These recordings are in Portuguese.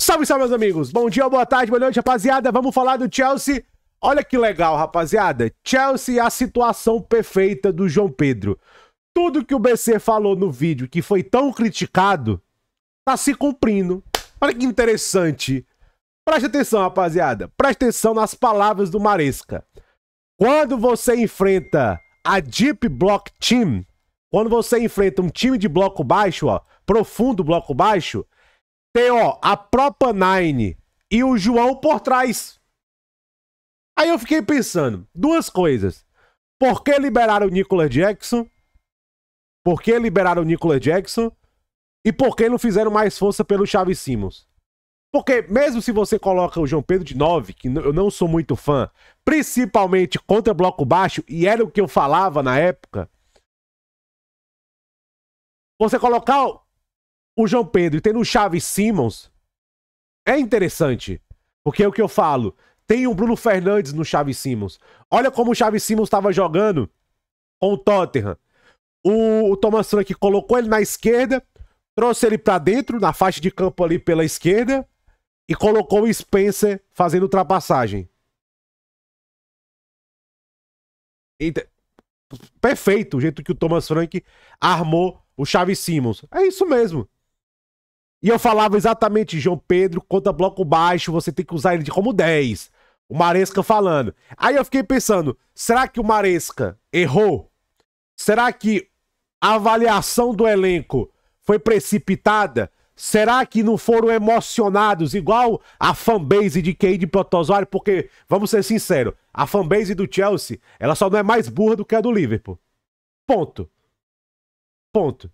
Salve, salve, meus amigos. Bom dia, boa tarde, boa noite, rapaziada. Vamos falar do Chelsea. Olha que legal, rapaziada. Chelsea é a situação perfeita do João Pedro. Tudo que o BC falou no vídeo que foi tão criticado, tá se cumprindo. Olha que interessante. Preste atenção, rapaziada. Preste atenção nas palavras do Maresca. Quando você enfrenta a Deep Block Team, quando você enfrenta um time de bloco baixo, ó, profundo bloco baixo, tem, ó, a própria Nine e o João por trás. Aí eu fiquei pensando, duas coisas. Por que liberaram o Nicolas Jackson? Por que liberaram o Nicolas Jackson? E por que não fizeram mais força pelo Xavi Simons? Porque mesmo se você coloca o João Pedro de 9, que eu não sou muito fã, principalmente contra bloco baixo, e era o que eu falava na época, você colocar o João Pedro e tendo o Xavi Simons é interessante. Porque é o que eu falo, tem o Bruno Fernandes no Xavi Simons. Olha como o Xavi Simons estava jogando com o Tottenham. O Thomas Frank colocou ele na esquerda, trouxe ele pra dentro, na faixa de campo ali pela esquerda, e colocou o Spencer fazendo ultrapassagem. Perfeito o jeito que o Thomas Frank armou o Xavi Simons. É isso mesmo. E eu falava exatamente, João Pedro contra bloco baixo, você tem que usar ele como 10. O Maresca falando. Aí eu fiquei pensando, será que o Maresca errou? Será que a avaliação do elenco foi precipitada? Será que não foram emocionados igual a fanbase de QI de Protozoário? Porque, vamos ser sinceros, a fanbase do Chelsea, ela só não é mais burra do que a do Liverpool. Ponto. Ponto.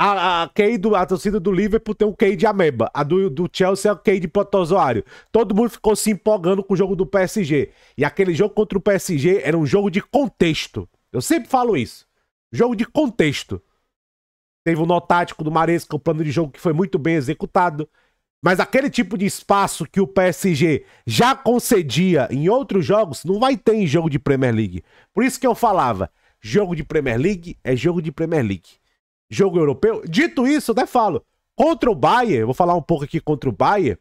A torcida do Liverpool tem um QI de ameba. A do Chelsea é o QI de protozoário. Todo mundo ficou se empolgando com o jogo do PSG. E aquele jogo contra o PSG era um jogo de contexto. Eu sempre falo isso. Jogo de contexto. Teve um nó tático do Maresca, um plano de jogo que foi muito bem executado. Mas aquele tipo de espaço que o PSG já concedia em outros jogos, não vai ter em jogo de Premier League. Por isso que eu falava, jogo de Premier League é jogo de Premier League. Jogo europeu. Dito isso, eu até falo, contra o Bayern, eu vou falar um pouco aqui contra o Bayern,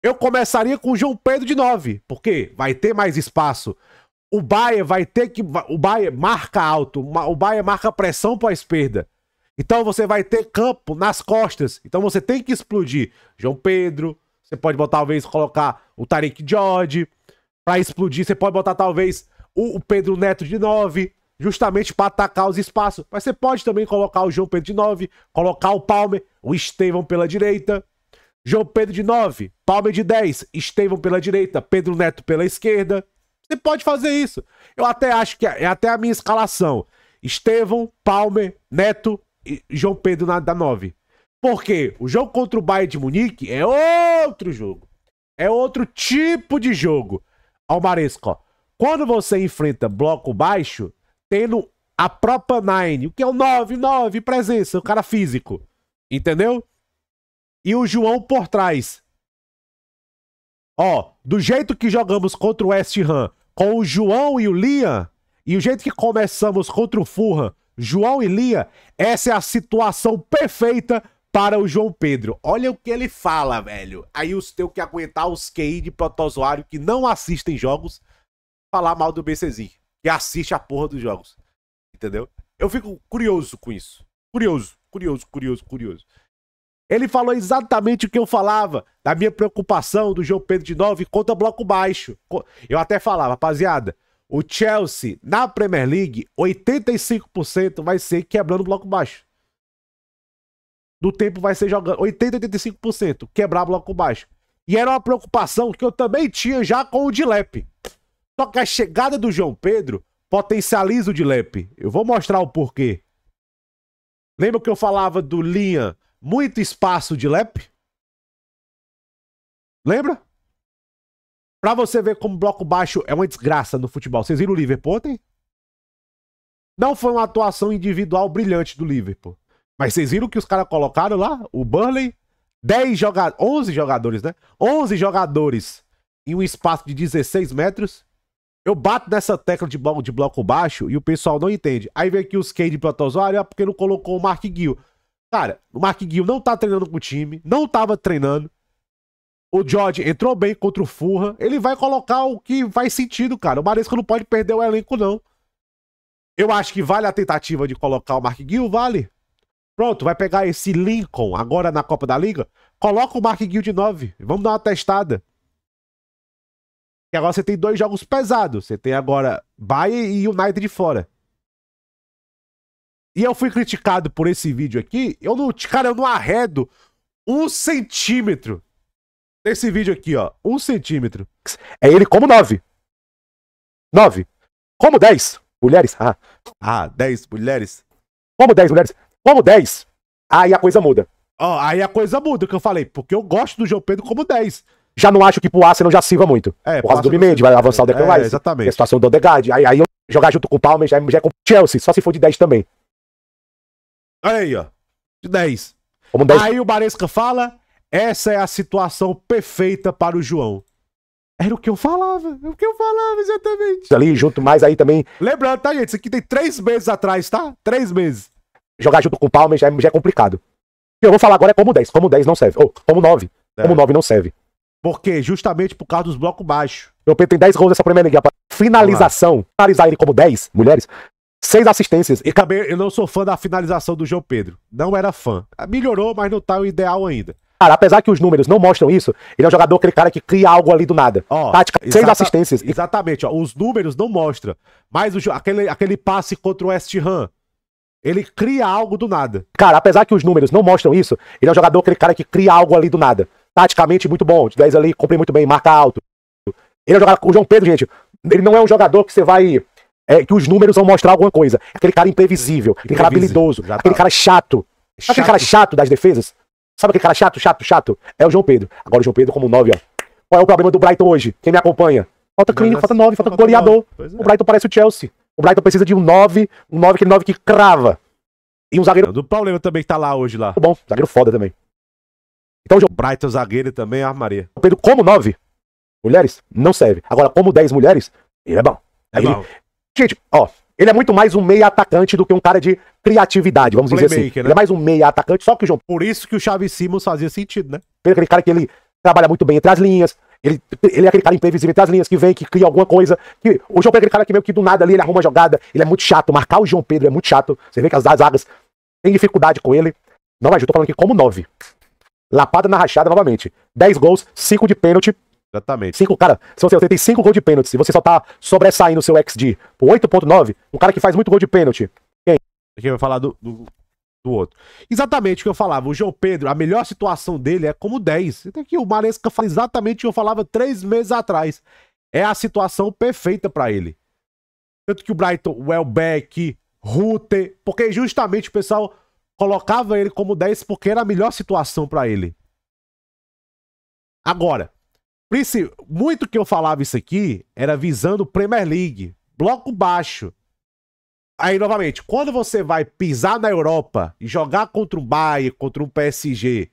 eu começaria com o João Pedro de 9, porque vai ter mais espaço. O Bayern vai ter que... O Bayern marca alto, o Bayern marca pressão para a esquerda. Então você vai ter campo nas costas. Então você tem que explodir João Pedro, você pode botar, talvez, colocar o Tariq Jorge para explodir, você pode botar talvez o Pedro Neto de 9, justamente para atacar os espaços. Mas você pode também colocar o João Pedro de 9, colocar o Palmer, o Estevão pela direita. João Pedro de 9, Palmer de 10, Estevão pela direita, Pedro Neto pela esquerda. Você pode fazer isso. Eu até acho que é até a minha escalação. Estevão, Palmer, Neto e João Pedro da 9. Porque o jogo contra o Bayern de Munique é outro jogo. É outro tipo de jogo. Ó, o Maresca, ó. Quando você enfrenta bloco baixo, tendo a própria Nine, o que é o 9, presença, o cara físico. Entendeu? E o João por trás. Ó, do jeito que jogamos contra o West Ham, com o João e o Liam, e o jeito que começamos contra o Fulham, João e Liam, essa é a situação perfeita para o João Pedro. Olha o que ele fala, velho. Aí os tem que aguentar os QI de protozoário que não assistem jogos falar mal do BCzinho, que assiste a porra dos jogos. Entendeu? Eu fico curioso com isso. Curioso. Ele falou exatamente o que eu falava, da minha preocupação do João Pedro de 9 contra bloco baixo. Eu até falava, rapaziada, o Chelsea, na Premier League, 85% vai ser quebrando bloco baixo. Do tempo vai ser jogando 80, 85% quebrar bloco baixo. E era uma preocupação que eu também tinha já com o Dilep. Só que a chegada do João Pedro potencializa o Dilep. Eu vou mostrar o porquê. Lembra que eu falava do Liam, muito espaço Dilep? Lembra? Pra você ver como bloco baixo é uma desgraça no futebol. Vocês viram o Liverpool ontem? Não foi uma atuação individual brilhante do Liverpool. Mas vocês viram que os caras colocaram lá? O Burnley, 11 jogadores, né? 11 jogadores em um espaço de 16 metros. Eu bato nessa tecla de bloco baixo e o pessoal não entende. Aí vem aqui os Key de protozoário, porque não colocou o Mark Gill. Cara, o Marquinhos não tá treinando com o time, não tava treinando. O George entrou bem contra o Fulham. Ele vai colocar o que faz sentido, cara. O Maresca não pode perder o elenco, não. Eu acho que vale a tentativa de colocar o Marquinhos, vale. Pronto, vai pegar esse Lincoln agora na Copa da Liga. Coloca o Marquinhos de 9. Vamos dar uma testada. E agora você tem 2 jogos pesados. Você tem agora Bayern e United de fora. E eu fui criticado por esse vídeo aqui. Cara, eu não arredo 1 centímetro desse vídeo aqui, ó. 1 centímetro. É ele como 9. 9. Como 10 mulheres. 10 mulheres. Como 10 mulheres. Como 10. Aí a coisa muda. Ó, aí a coisa muda, o que eu falei. Porque eu gosto do João Pedro como 10. Já não acho que pro Arsenal já sirva muito. Por causa do Bimendi, vai avançar o Declan Rice. Exatamente. A situação do Odegaard. Aí eu jogar junto com o Palmer já é com o Chelsea, só se for de 10 também. Olha aí, ó. De 10. Como 10. Aí o Maresca fala, essa é a situação perfeita para o João. Era o que eu falava. É o que eu falava, exatamente. Ali junto, mas aí também... Lembrando, tá, gente? Isso aqui tem 3 meses atrás, tá? 3 meses. Jogar junto com o Palmer já é complicado. Eu vou falar agora é como 10. Como 10 não serve. Ou como 9. Como 9 não serve. Por quê? Justamente por causa dos blocos baixos. Meu Pedro tem 10 gols nessa Premier League. Finalização. Finalizar ele como 10 mulheres. 6 assistências. E também eu não sou fã da finalização do João Pedro. Não era fã. Melhorou, mas não tá o ideal ainda. Cara, apesar que os números não mostram isso, ele é um jogador, aquele cara que cria algo ali do nada. Ó, tática, 6 assistências. Exatamente, ó. Os números não mostram. Mas aquele passe contra o West Ham, ele cria algo do nada. Cara, apesar que os números não mostram isso, ele é um jogador, aquele cara que cria algo ali do nada. Taticamente muito bom. De 10 ali, cumpre muito bem, marca alto. Ele é um jogador, o João Pedro, gente, ele não é um jogador que você vai... que os números vão mostrar alguma coisa. Aquele cara imprevisível, aquele cara habilidoso, aquele cara chato. Sabe aquele cara chato das defesas? Sabe aquele cara chato? É o João Pedro. Agora o João Pedro como 9, ó. Qual é o problema do Brighton hoje? Quem me acompanha? Falta clínico, falta 9, falta goleador. O Brighton parece o Chelsea. O Brighton precisa de um 9, aquele 9 que crava. E um zagueiro... Do problema também que tá lá hoje lá. Bom, zagueiro foda também. Então o Brighton zagueiro também, Maria. João Pedro como 9 mulheres, não serve. Agora, como 10 mulheres, ele é bom. Bom. Gente, ó, ele é muito mais um meia atacante do que um cara de criatividade, vamos dizer assim. Né? Ele é mais um meia atacante, só que o João... Por isso que o Xavi Simons fazia sentido, né? Aquele cara que ele trabalha muito bem entre as linhas, ele é aquele cara imprevisível entre as linhas, que vem, que cria alguma coisa. O João Pedro é aquele cara que meio que do nada ali, ele arruma a jogada, ele é muito chato. Marcar o João Pedro é muito chato. Você vê que as zagas têm dificuldade com ele. Não, mas eu tô falando aqui como 9. Lapada na rachada novamente. 10 gols, 5 de pênalti. Exatamente. 5, cara, se você tem 5 gols de pênalti, se você só tá sobressaindo o seu XG por 8.9, um cara que faz muito gol de pênalti. Quem? Aqui vai falar do outro. Exatamente o que eu falava. O João Pedro, a melhor situação dele é como 10. Então aqui o Maresca fala exatamente o que eu falava 3 meses atrás. É a situação perfeita pra ele. Tanto que o Brighton, o Welbeck, Rutter, porque justamente o pessoal colocava ele como 10 porque era a melhor situação pra ele. Agora, muito que eu falava isso aqui era visando Premier League, bloco baixo. Aí, novamente, quando você vai pisar na Europa e jogar contra um Bayern, contra um PSG,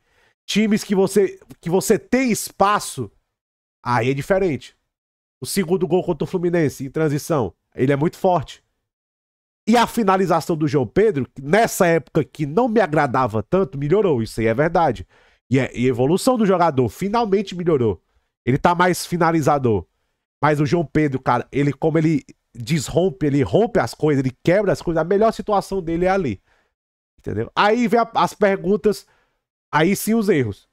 times que você tem espaço, aí é diferente. O segundo gol contra o Fluminense, em transição, ele é muito forte. E a finalização do João Pedro, nessa época que não me agradava tanto, melhorou, isso aí é verdade. E a evolução do jogador finalmente melhorou. Ele tá mais finalizador. Mas o João Pedro, cara, como ele desrompe, ele rompe as coisas, ele quebra as coisas, a melhor situação dele é ali. Entendeu? Aí vem as perguntas, aí sim os erros.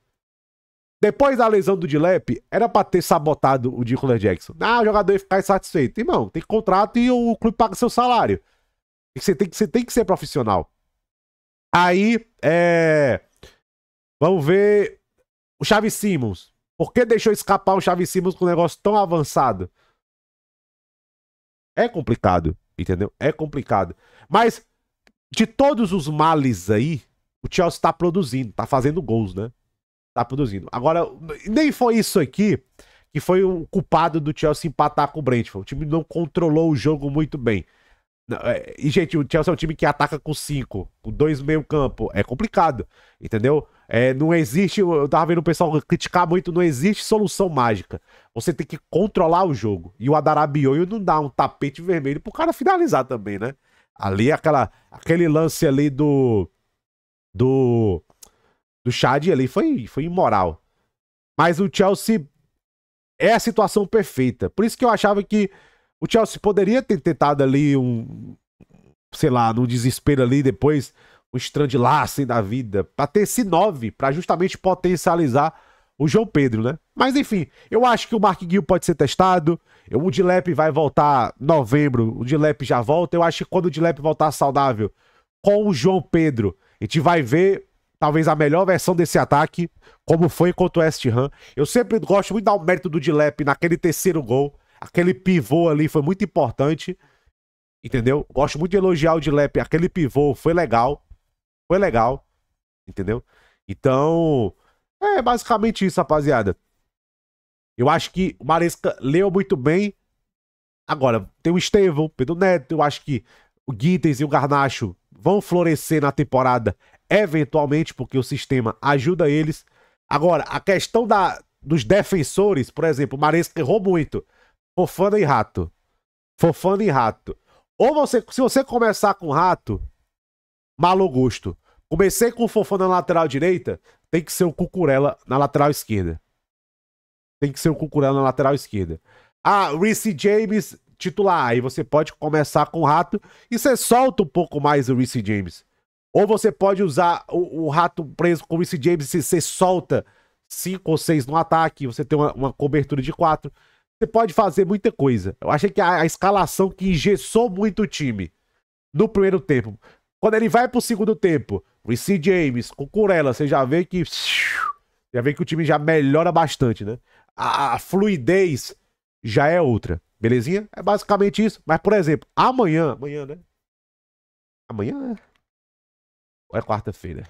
Depois da lesão do Dilep, era pra ter sabotado o Nicolas Jackson. O jogador ia ficar insatisfeito. Irmão, tem contrato e o clube paga seu salário. Você tem que ser profissional. Aí, vamos ver o Xavi Simons. Por que deixou escapar o Xavi Simons com um negócio tão avançado? É complicado, entendeu? É complicado. Mas, de todos os males aí, o Chelsea tá produzindo, tá fazendo gols, né? Tá produzindo. Agora, nem foi isso aqui que foi o culpado do Chelsea empatar com o Brentford. O time não controlou o jogo muito bem. E, gente, o Chelsea é um time que ataca com 5, com 2 meio campo. É complicado, entendeu? Não existe, eu tava vendo o pessoal criticar muito, não existe solução mágica. Você tem que controlar o jogo. E o Adarabioio não dá um tapete vermelho pro cara finalizar também, né? Ali, aquele lance ali do do Chad ali foi imoral. Mas o Chelsea é a situação perfeita. Por isso que eu achava que o Chelsea poderia ter tentado ali sei lá, no desespero ali, depois um Strand-Larsen da vida, pra ter esse 9, pra justamente potencializar o João Pedro, né? Mas enfim, eu acho que o Mark Guiu pode ser testado, o Dilep vai voltar em novembro, o Dilep já volta, eu acho que quando o Dilep voltar saudável, com o João Pedro, a gente vai ver talvez a melhor versão desse ataque, como foi contra o West Ham. Eu sempre gosto muito de dar o mérito do Dilep naquele terceiro gol, aquele pivô ali foi muito importante, entendeu? Gosto muito de elogiar o Dilep, aquele pivô foi legal, entendeu? Então, é basicamente isso, rapaziada. Eu acho que o Maresca leu muito bem. Agora, tem o Estevão, Pedro Neto, eu acho que o Guides e o Garnacho vão florescer na temporada, eventualmente, porque o sistema ajuda eles. Agora, a questão dos defensores, por exemplo, o Maresca errou muito. Fofana e Rato. Ou se você começar com Rato, malo gosto. Comecei com o Fofana na lateral direita, tem que ser o Cucurella na lateral esquerda. Ah, Reece James titular. Aí você pode começar com o Rato e você solta um pouco mais o Reece James. Ou você pode usar o Rato preso com o Reece James e você solta 5 ou 6 no ataque, você tem uma cobertura de 4. Você pode fazer muita coisa. Eu achei que a escalação que engessou muito o time no primeiro tempo. Quando ele vai pro segundo tempo, Reece James, Cucurella, você já vê que o time já melhora bastante, né? A fluidez já é outra, belezinha? É basicamente isso. Mas, por exemplo, amanhã, né? Amanhã ou é quarta-feira?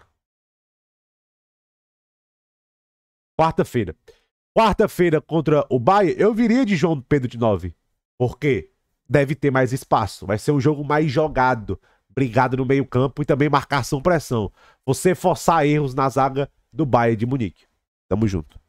Quarta-feira contra o Bayern, eu viria de João Pedro de 9. Por quê? Deve ter mais espaço. Vai ser um jogo mais jogado, brigado no meio-campo e também marcação-pressão. Você forçar erros na zaga do Bayern de Munique. Tamo junto.